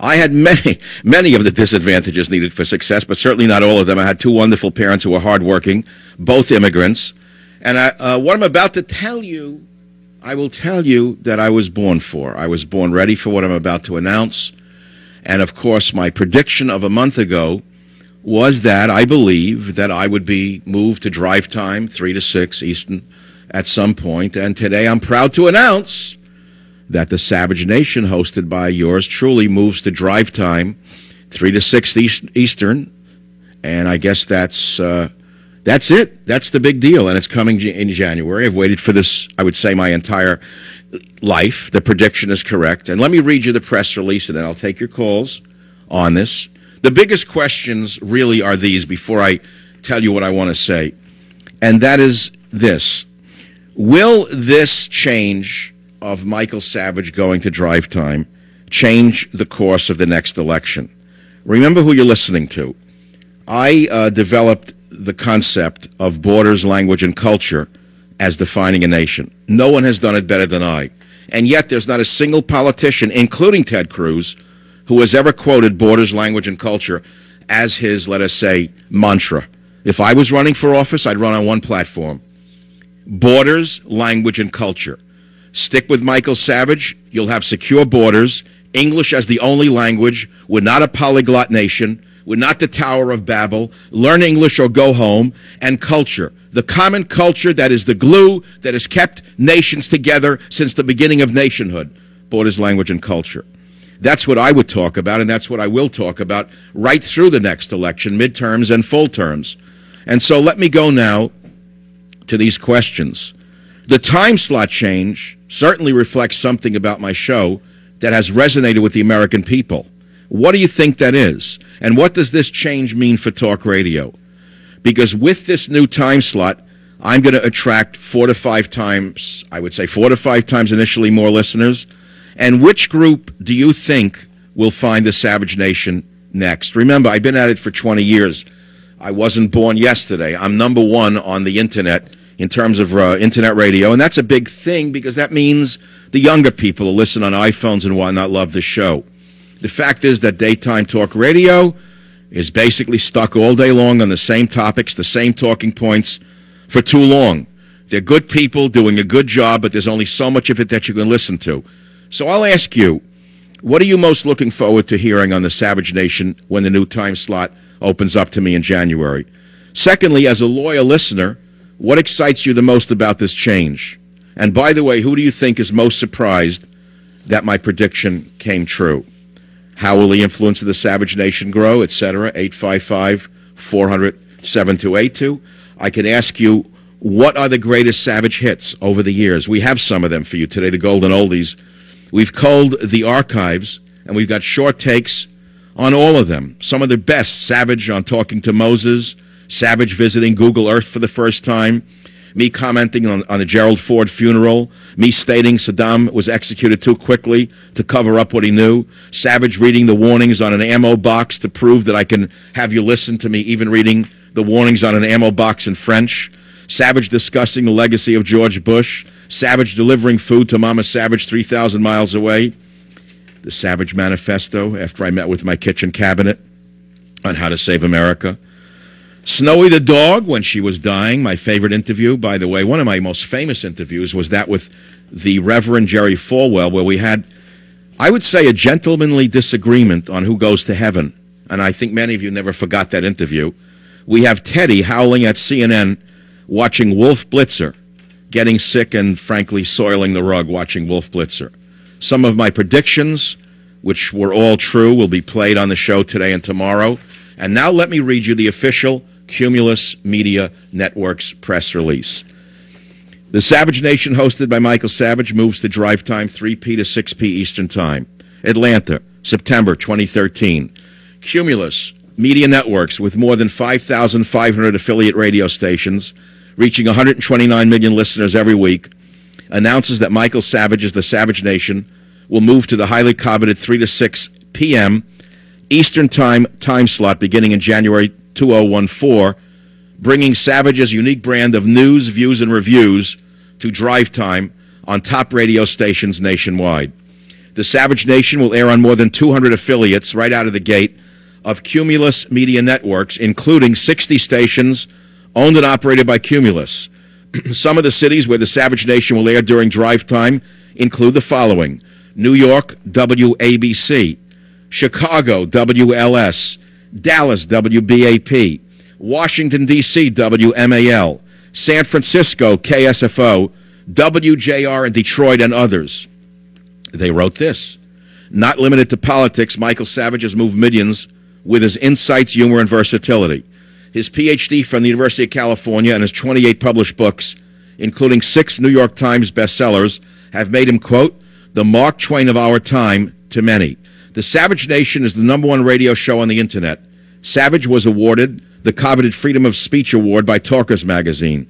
I had many of the disadvantages needed for success, but certainly not all of them. I had two wonderful parents who were hardworking, both immigrants. And what I'm about to tell you, I will tell you that I was born for. I was born ready for what I'm about to announce. And, of course, my prediction of a month ago was that I believe that I would be moved to drive time, 3 to 6 Eastern, at some point. And today I'm proud to announce that the Savage Nation, hosted by yours truly, moves to drive time, 3 to 6 Eastern. And I guess that's it. That's the big deal. And it's coming in January. I've waited for this, I would say, my entire life. The prediction is correct. And let me read you the press release, and then I'll take your calls on this. The biggest questions really are these before I tell you what I want to say. And that is this. Will this change of Michael Savage going to drive time change the course of the next election? Remember who you're listening to. I developed the concept of borders, language, and culture as defining a nation. No one has done it better than I. And yet there's not a single politician, including Ted Cruz, who has ever quoted borders, language, and culture as his, let us say, mantra. If I was running for office, I'd run on one platform. Borders, language, and culture. Stick with Michael Savage, you'll have secure borders, English as the only language, we're not a polyglot nation, we're not the Tower of Babel, learn English or go home, and culture. The common culture that is the glue that has kept nations together since the beginning of nationhood. Borders, language, and culture. That's what I would talk about, and that's what I will talk about right through the next election, midterms and full terms. And so let me go now to these questions. The time slot change certainly reflects something about my show that has resonated with the American people. What do you think that is? And what does this change mean for talk radio? Because with this new time slot, I'm going to attract 4 to 5 times, I would say 4 to 5 times initially more listeners. And which group do you think will find the Savage Nation next? Remember, I've been at it for 20 years. I wasn't born yesterday. I'm #1 on the Internet in terms of Internet radio, and that's a big thing because that means the younger people who listen on iPhones and whatnot love the show. The fact is that daytime talk radio is basically stuck all day long on the same topics, the same talking points for too long. They're good people doing a good job, but there's only so much of it that you can listen to. So I'll ask you, what are you most looking forward to hearing on the Savage Nation when the new time slot opens up to me in January? Secondly, as a loyal listener, what excites you the most about this change? And by the way, who do you think is most surprised that my prediction came true? How will the influence of the Savage Nation grow, etc.? 855-400-7282. I can ask you, what are the greatest Savage hits over the years? We have some of them for you today, the golden oldies. We've culled the archives, and we've got short takes on all of them. Some of the best: Savage on Talking to Moses, Savage visiting Google Earth for the first time, me commenting on the Gerald Ford funeral, me stating Saddam was executed too quickly to cover up what he knew, Savage reading the warnings on an ammo box to prove that I can have you listen to me even reading the warnings on an ammo box in French, Savage discussing the legacy of George Bush, Savage delivering food to Mama Savage 3,000 miles away, the Savage Manifesto after I met with my kitchen cabinet on how to save America, Snowy the dog when she was dying, my favorite interview. By the way, one of my most famous interviews was that with the Reverend Jerry Falwell, where we had, I would say, a gentlemanly disagreement on who goes to heaven. And I think many of you never forgot that interview. We have Teddy howling at CNN, watching Wolf Blitzer, getting sick and, frankly, soiling the rug watching Wolf Blitzer. Some of my predictions, which were all true, will be played on the show today and tomorrow. And now let me read you the official Cumulus Media Network's press release. The Savage Nation, hosted by Michael Savage, moves to drive time 3 p. to 6 p. Eastern Time. Atlanta, September 2013. Cumulus Media Networks, with more than 5,500 affiliate radio stations, reaching 129 million listeners every week, announces that Michael Savage's The Savage Nation will move to the highly coveted 3 to 6 p.m. Eastern Time slot beginning in January 2014, bringing Savage's unique brand of news, views, and reviews to drive time on top radio stations nationwide. The Savage Nation will air on more than 200 affiliates right out of the gate of Cumulus Media Networks, including 60 stations owned and operated by Cumulus. Some of the cities where the Savage Nation will air during drive time include the following: New York, WABC; Chicago, WLS; Dallas, WBAP; Washington, D.C., WMAL; San Francisco, KSFO; WJR in Detroit, and others. They wrote this: not limited to politics, Michael Savage has moved millions with his insights, humor, and versatility. His Ph.D. from the University of California and his 28 published books, including 6 New York Times bestsellers, have made him, quote, the Mark Twain of our time to many. The Savage Nation is the #1 radio show on the Internet. Savage was awarded the coveted Freedom of Speech Award by Talkers Magazine.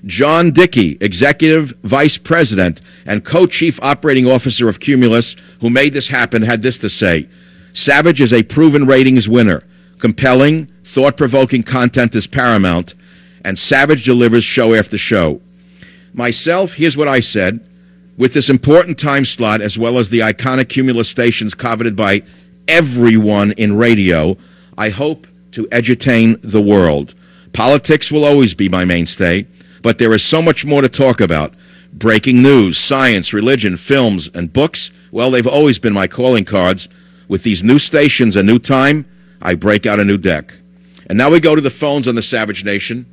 John Dickey, Executive Vice President and Co-Chief Operating Officer of Cumulus, who made this happen, had this to say: Savage is a proven ratings winner. Compelling, thought-provoking content is paramount, and Savage delivers show after show. Myself, here's what I said. With this important time slot, as well as the iconic Cumulus stations coveted by everyone in radio, I hope to edutain the world. Politics will always be my mainstay, but there is so much more to talk about. Breaking news, science, religion, films, and books, well, they've always been my calling cards. With these new stations, a new time, I break out a new deck. And now we go to the phones on the Savage Nation.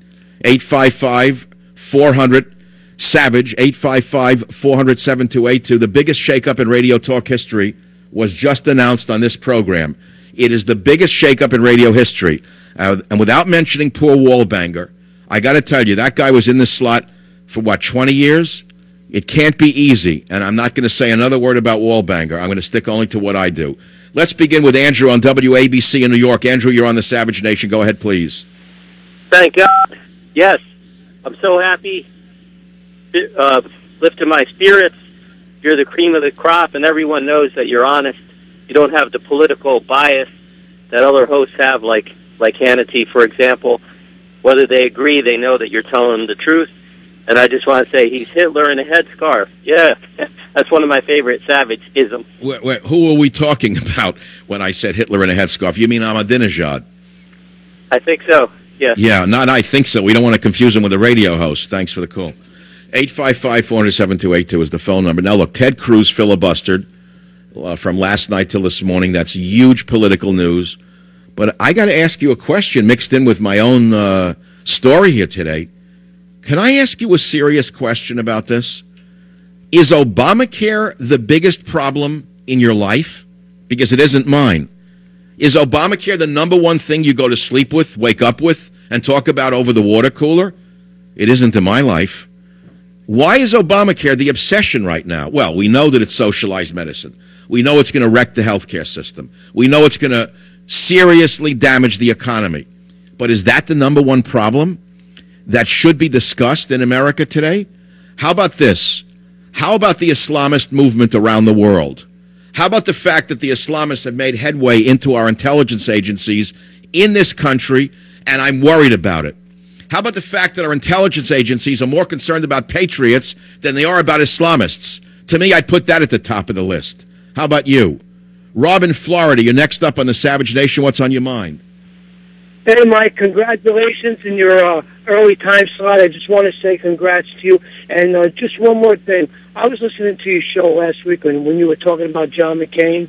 855-400-SAVAGE, 855-400-7282. The biggest shakeup in radio talk history was just announced on this program. It is the biggest shakeup in radio history. And without mentioning poor Wallbanger, I got to tell you, that guy was in this slot for, 20 years? It can't be easy, and I'm not going to say another word about Wallbanger. I'm going to stick only to what I do. Let's begin with Andrew on WABC in New York. Andrew, you're on the Savage Nation. Go ahead, please. Thank God. Yes, I'm so happy. Lifting my spirits. You're the cream of the crop, and everyone knows that you're honest. You don't have the political bias that other hosts have, like Hannity, for example. Whether they agree, they know that you're telling them the truth. And I just want to say he's Hitler in a headscarf. Yeah, that's one of my favorite Savage-isms. Wait, who are we talking about when I said Hitler in a headscarf? You mean Ahmadinejad? I think so, yes. Yeah, not I think so. We don't want to confuse him with a radio host. Thanks for the call. 855-400-7282 is the phone number. Now, look, Ted Cruz filibustered from last night till this morning. That's huge political news. But I got to ask you a question mixed in with my own story here today. Can I ask you a serious question about this? Is Obamacare the biggest problem in your life? Because it isn't mine. Is Obamacare the #1 thing you go to sleep with, wake up with, and talk about over the water cooler? It isn't in my life. Why is Obamacare the obsession right now? Well, we know that it's socialized medicine. We know it's going to wreck the healthcare system. We know it's going to seriously damage the economy. But is that the #1 problem that should be discussed in America today? How about this? How about the Islamist movement around the world? How about the fact that the Islamists have made headway into our intelligence agencies in this country, and I'm worried about it? How about the fact that our intelligence agencies are more concerned about patriots than they are about Islamists? To me, I'd put that at the top of the list. How about you? Rob in Florida, you're next up on the Savage Nation. What's on your mind? Hey, Mike, congratulations in your early time slot. I just want to say congrats to you. And just one more thing. I was listening to your show last week when you were talking about John McCain.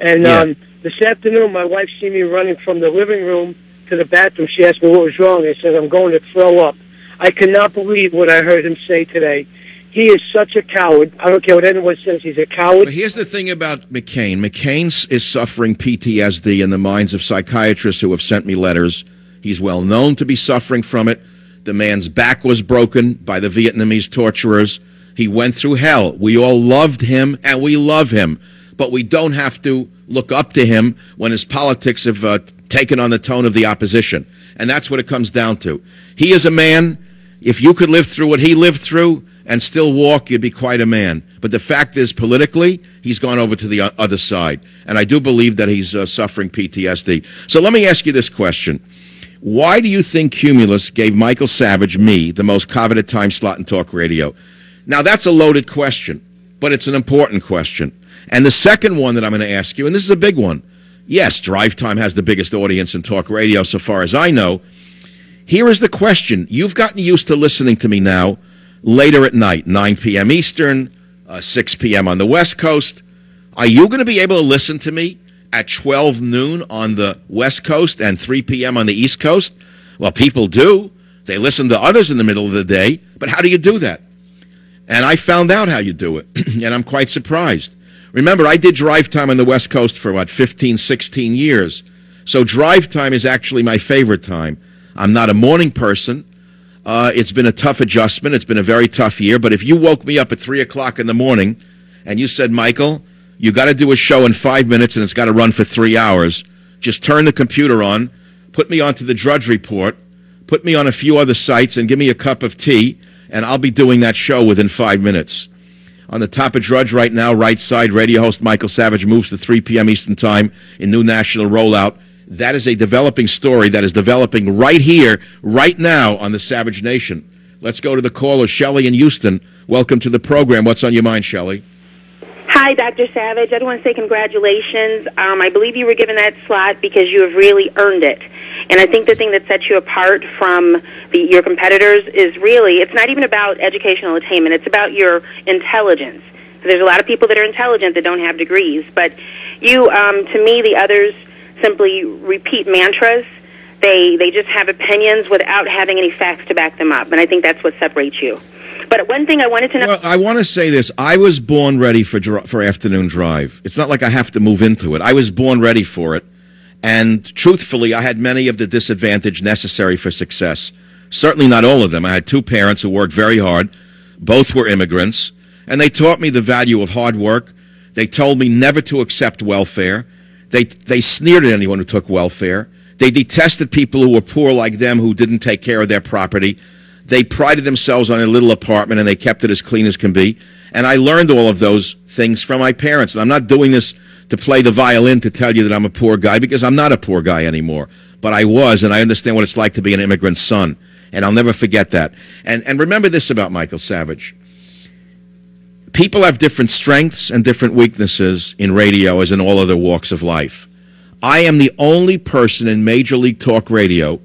And this afternoon, my wife seen me running from the living room to the bathroom. She asked me what was wrong. I said, I'm going to throw up. I cannot believe what I heard him say today. He is such a coward. I don't care what anyone says. He's a coward. But here's the thing about McCain. McCain is suffering PTSD in the minds of psychiatrists who have sent me letters. He's well known to be suffering from it. The man's back was broken by the Vietnamese torturers. He went through hell. We all loved him, and we love him. But we don't have to look up to him when his politics have taken on the tone of the opposition. And that's what it comes down to. He is a man. If you could live through what he lived through and still walk, you'd be quite a man. But the fact is, politically, he's gone over to the other side. And I do believe that he's suffering PTSD. So let me ask you this question. Why do you think Cumulus gave Michael Savage, me, the most coveted time slot in talk radio? Now, that's a loaded question, but it's an important question. And the second one that I'm going to ask you, and this is a big one. Yes, Drive Time has the biggest audience in talk radio so far as I know. Here is the question. You've gotten used to listening to me now later at night, 9 p.m. Eastern, 6 p.m. on the West Coast. Are you going to be able to listen to me at 12 noon on the West Coast and 3 p.m. on the East Coast? Well, people do. They listen to others in the middle of the day. But how do you do that? And I found out how you do it, and I'm quite surprised. Remember, I did Drive Time on the West Coast for, 15, 16 years. So Drive Time is actually my favorite time. I'm not a morning person. It's been a tough adjustment. It's been a very tough year. But if you woke me up at 3 o'clock in the morning and you said, Michael, you got to do a show in 5 minutes and it's got to run for 3 hours, just turn the computer on, put me onto the Drudge Report, put me on a few other sites and give me a cup of tea, and I'll be doing that show within 5 minutes. On the top of Drudge right now, right side, radio host Michael Savage moves to 3 p.m. Eastern Time in new national rollout. That is a developing story that is developing right here, right now on the Savage Nation. Let's go to the caller, Shelley in Houston. Welcome to the program. What's on your mind, Shelley? Hi, Dr. Savage. I want to say congratulations. I believe you were given that slot because you have really earned it. And I think the thing that sets you apart from your competitors is really, it's not even about educational attainment. It's about your intelligence. There's a lot of people that are intelligent that don't have degrees. But you, to me, the others simply repeat mantras. They just have opinions without having any facts to back them up. And I think that's what separates you. But one thing I wanted to know... Well, I want to say this. I was born ready for afternoon drive. It's not like I have to move into it. I was born ready for it. And truthfully, I had many of the disadvantage necessary for success. Certainly not all of them. I had two parents who worked very hard. Both were immigrants. And they taught me the value of hard work. They told me never to accept welfare. They sneered at anyone who took welfare. They detested people who were poor like them who didn't take care of their property. They prided themselves on a little apartment, and they kept it as clean as can be. And I learned all of those things from my parents. And I'm not doing this to play the violin to tell you that I'm a poor guy, because I'm not a poor guy anymore. But I was, and I understand what it's like to be an immigrant son. And I'll never forget that. And remember this about Michael Savage. People have different strengths and different weaknesses in radio as in all other walks of life. I am the only person in Major League Talk Radio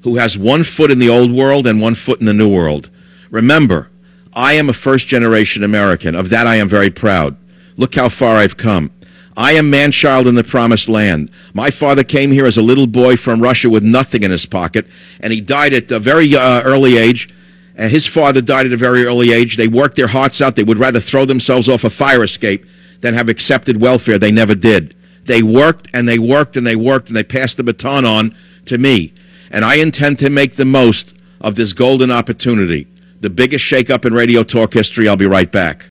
who has 1 foot in the old world and 1 foot in the new world. Remember, I am a first-generation American. Of that I am very proud. Look how far I've come. I am man-child in the promised land. My father came here as a little boy from Russia with nothing in his pocket, and he died at a very early age. His father died at a very early age. They worked their hearts out. They would rather throw themselves off a fire escape than have accepted welfare. They never did. They worked, and they worked, and they worked, and they passed the baton on to me. And I intend to make the most of this golden opportunity. The biggest shakeup in radio talk history. I'll be right back.